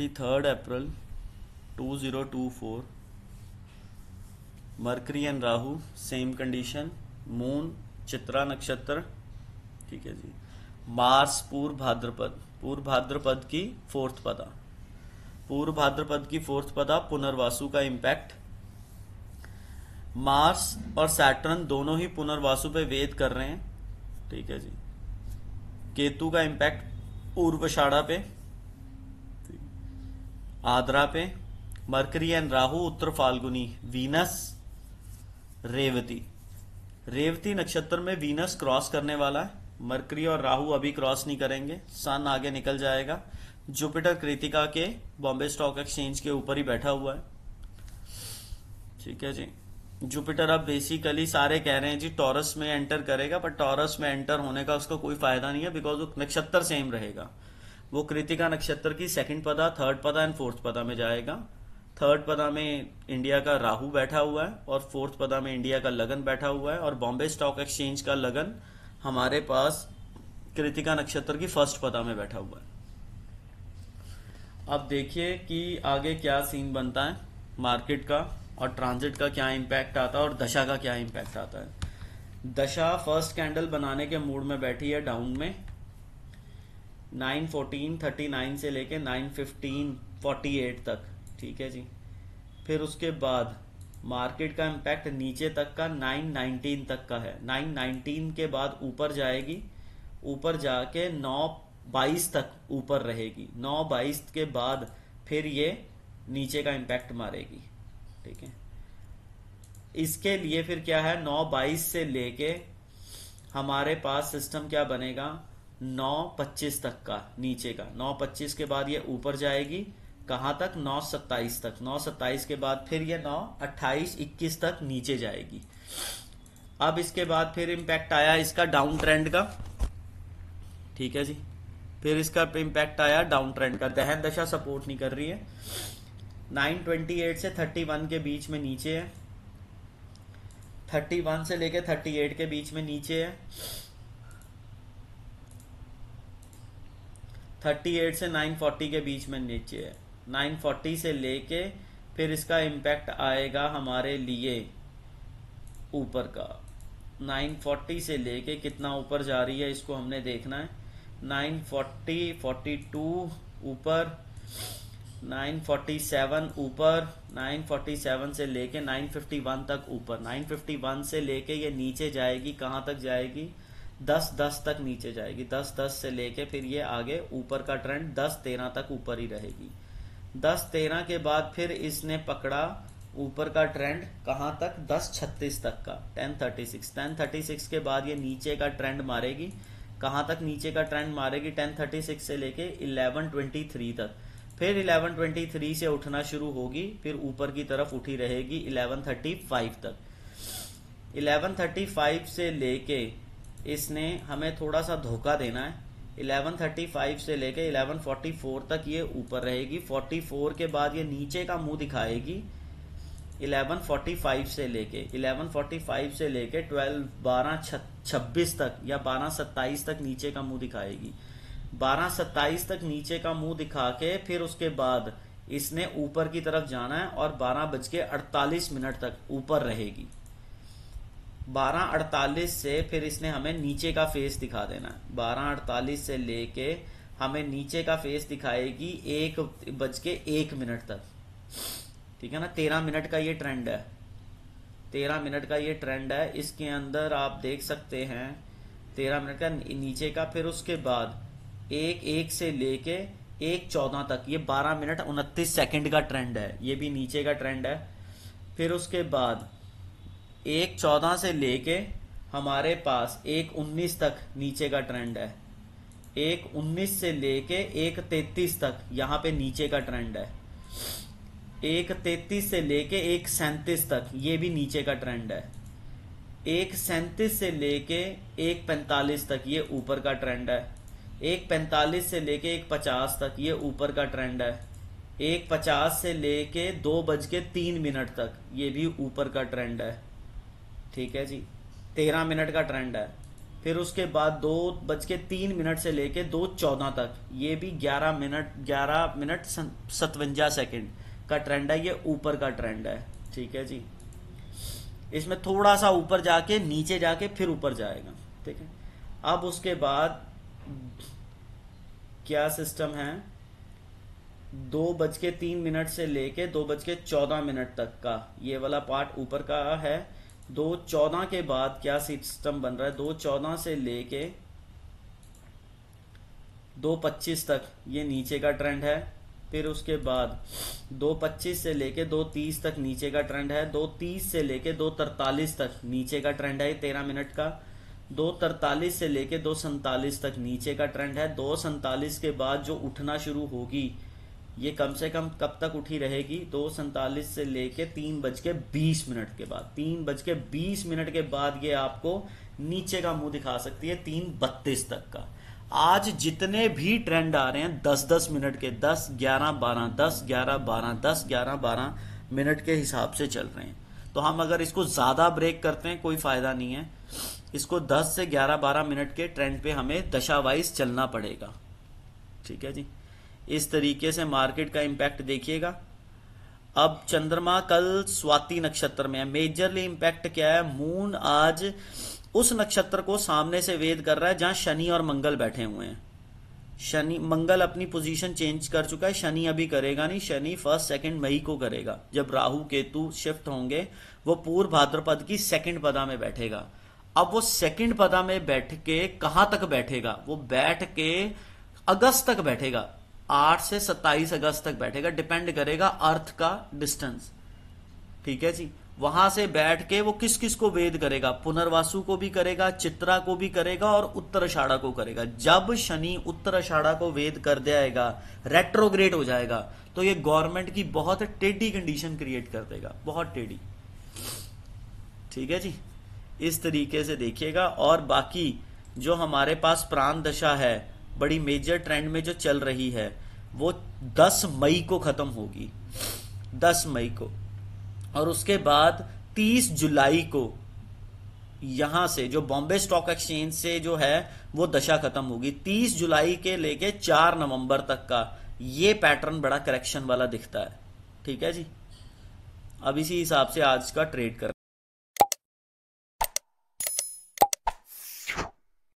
23rd April 2024, mercury and Rahu same condition, moon Chitra नक्षत्र, ठीक है जी। मार्स पूर्व भाद्रपद की फोर्थ पदा, पूर्व भाद्रपद की फोर्थ पदा पुनर्वासु का इम्पैक्ट। मार्स और सैटर्न दोनों ही पुनर्वासु पे वेद कर रहे हैं, ठीक है जी। केतु का इम्पैक्ट पूर्वाषाढ़ा पे, आद्रा पे। Mercury and Rahu Uttara Phalguni, Venus Revati नक्षत्र में वीनस क्रॉस करने वाला है। मरकरी और राहु अभी क्रॉस नहीं करेंगे, सन आगे निकल जाएगा। जुपिटर कृतिका के बॉम्बे स्टॉक एक्सचेंज के ऊपर ही बैठा हुआ है, ठीक है जी। जुपिटर अब बेसिकली सारे कह रहे हैं जी टॉरस में एंटर करेगा, पर टॉरस में एंटर होने का उसका कोई फायदा नहीं है, बिकॉज वो नक्षत्र सेम रहेगा। वो कृतिका नक्षत्र की सेकंड पदा, थर्ड पदा एंड फोर्थ पदा में जाएगा। थर्ड पदा में इंडिया का राहु बैठा हुआ है और फोर्थ पदा में इंडिया का लगन बैठा हुआ है, और बॉम्बे स्टॉक एक्सचेंज का लगन हमारे पास कृतिका नक्षत्र की फर्स्ट पदा में बैठा हुआ है। अब देखिए कि आगे क्या सीन बनता है मार्केट का, और ट्रांजिट का क्या इम्पैक्ट आता है और दशा का क्या इम्पैक्ट आता है। दशा फर्स्ट कैंडल बनाने के मूड में बैठी है डाउन में, 9:14:39 से लेके 9:15:48 तक, ठीक है जी। फिर उसके बाद मार्केट का इम्पैक्ट नीचे तक का 9:19 तक का है। 9:19 के बाद ऊपर जाएगी, ऊपर जाके 9:22 तक ऊपर रहेगी। 9:22 के बाद फिर ये नीचे का इम्पैक्ट मारेगी, ठीक है। इसके लिए फिर क्या है, 9:22 से लेके हमारे पास सिस्टम क्या बनेगा, 9:25 तक का नीचे का। 9:25 के बाद ये ऊपर जाएगी, कहां तक, 9:27 तक। 9:27 के बाद फिर ये 9:28-21 तक नीचे जाएगी। अब इसके बाद फिर इम्पैक्ट आया इसका डाउन ट्रेंड का, ठीक है जी। फिर इसका इम्पैक्ट आया डाउन ट्रेंड का, दहन दशा सपोर्ट नहीं कर रही है। 9:28 से 31 के बीच में नीचे है, 31 से लेके 38 के बीच में नीचे है, 38 से 9:40 के बीच में नीचे है। 9:40 से लेके फिर इसका इम्पैक्ट आएगा हमारे लिए ऊपर का। 9:40 से लेके कितना ऊपर जा रही है इसको हमने देखना है। 9:40, 42 ऊपर, 9:47 ऊपर, 9:47 से लेके 9:51 तक ऊपर। 9:51 से लेके ये नीचे जाएगी, कहां तक जाएगी, 10:10 तक नीचे जाएगी। 10:10 से लेके फिर ये आगे ऊपर का ट्रेंड 10:13 तक ऊपर ही रहेगी। 10:13 के बाद फिर इसने पकड़ा ऊपर का ट्रेंड कहां तक, 10:36 तक का, 10:36। 10:36 के बाद ये नीचे का ट्रेंड मारेगी, कहां तक नीचे का ट्रेंड मारेगी, 10:36 से लेके 11:23 तक। फिर 11:23 से उठना शुरू होगी, फिर ऊपर की तरफ उठी रहेगी 11:35 तक। 11:35 से लेके इसने हमें थोड़ा सा धोखा देना है। 11:35 से लेके 11:44 तक ये ऊपर रहेगी। 44 के बाद ये नीचे का मुंह दिखाएगी 11:45 से लेके 12:26 तक या 12:27 तक नीचे का मुंह दिखाएगी। 12:27 तक नीचे का मुंह दिखा के फिर उसके बाद इसने ऊपर की तरफ जाना है और 12:48 तक ऊपर रहेगी। 12:48 से फिर इसने हमें नीचे का फेस दिखा देना है। 12:48 से लेके हमें नीचे का फेस दिखाएगी 1:01 तक, ठीक है ना। 13 मिनट का ये ट्रेंड है, 13 मिनट का ये ट्रेंड है। इसके अंदर आप देख सकते हैं 13 मिनट का नीचे का। फिर उसके बाद 1:01 से लेके 1:14 तक, ये 12 मिनट 29 सेकंड का ट्रेंड है, ये भी नीचे का ट्रेंड है। फिर उसके बाद 1:14 से लेके हमारे पास 1:19 तक नीचे का ट्रेंड है। 1:19 से लेके 1:33 तक यहाँ पे नीचे का ट्रेंड है। 1:33 से लेके 1:37 तक ये भी नीचे का ट्रेंड है। 1:37 से लेके 1:45 तक ये ऊपर का ट्रेंड है। 1:45 से लेके 1:50 तक ये ऊपर का ट्रेंड है। 1:50 से लेके 2:03 तक ये भी ऊपर का ट्रेंड है, ठीक है जी। 13 मिनट का ट्रेंड है। फिर उसके बाद 2:03 से लेके 2:14 तक, ये भी 11 मिनट 57 सेकेंड का ट्रेंड है, ये ऊपर का ट्रेंड है। ठीक है जी, इसमें थोड़ा सा ऊपर जाके नीचे जाके फिर ऊपर जाएगा। ठीक है, अब उसके बाद क्या सिस्टम है, 2:03 से लेके 2:14 तक का ये वाला पार्ट ऊपर का है। 2:14 के बाद क्या सिस्टम बन रहा है, 2:14 से लेके 2:25 तक ये नीचे का ट्रेंड है। फिर उसके बाद 2:25 से लेके 2:30 तक नीचे का ट्रेंड है। 2:30 से लेके 2:43 तक नीचे का ट्रेंड है 13 मिनट का। 2:43 से लेके 2:47 तक नीचे का ट्रेंड है। 2:47 के बाद जो उठना शुरू होगी, ये कम से कम कब तक उठी रहेगी, 2:47 से लेके 3:20 के बाद, 3:20 के बाद ये आपको नीचे का मुंह दिखा सकती है 3:32 तक का। आज जितने भी ट्रेंड आ रहे हैं 10-10 मिनट के, 10, 11, 12, 10, 11, 12, 10, 11, 12 मिनट के हिसाब से चल रहे हैं। तो हम अगर इसको ज्यादा ब्रेक करते हैं कोई फायदा नहीं है, इसको 10 से 11, 12 मिनट के ट्रेंड पे हमें दशा वाइज चलना पड़ेगा। ठीक है जी, इस तरीके से मार्केट का इंपैक्ट देखिएगा। अब चंद्रमा कल स्वाति नक्षत्र में है। मेजरली इंपैक्ट क्या है, मून आज उस नक्षत्र को सामने से वेद कर रहा है जहां शनि और मंगल बैठे हुए हैं। शनि, मंगल अपनी पोजीशन चेंज कर चुका है, शनि अभी करेगा नहीं, शनि 1-2 मई को करेगा जब राहु केतु शिफ्ट होंगे। वो पूर्व भाद्रपद की सेकंड पदा में बैठेगा। अब वो सेकंड पदा में बैठ के कहां तक बैठेगा, वो बैठ के अगस्त तक बैठेगा, 8 से 27 अगस्त तक बैठेगा, डिपेंड करेगा अर्थ का डिस्टेंस। ठीक है जी, वहां से बैठ के वो किस किस को वेद करेगा, पुनर्वासु को भी करेगा, चित्रा को भी करेगा और उत्तराषाढ़ा को करेगा। जब शनि उत्तराषाढ़ा को वेद कर जाएगा, रेट्रोग्रेड हो जाएगा, तो ये गवर्नमेंट की बहुत टेढ़ी कंडीशन क्रिएट कर देगा, बहुत टेढ़ी। ठीक है जी, इस तरीके से देखिएगा। और बाकी जो हमारे पास प्राण दशा है बड़ी मेजर ट्रेंड में जो चल रही है, वो 10 मई को खत्म होगी, 10 मई को। और उसके बाद 30 जुलाई को यहां से जो बॉम्बे स्टॉक एक्सचेंज से जो है वो दशा खत्म होगी। 30 जुलाई के लेके 4 नवंबर तक का ये पैटर्न बड़ा करेक्शन वाला दिखता है। ठीक है जी, अब इसी हिसाब से आज का ट्रेड कर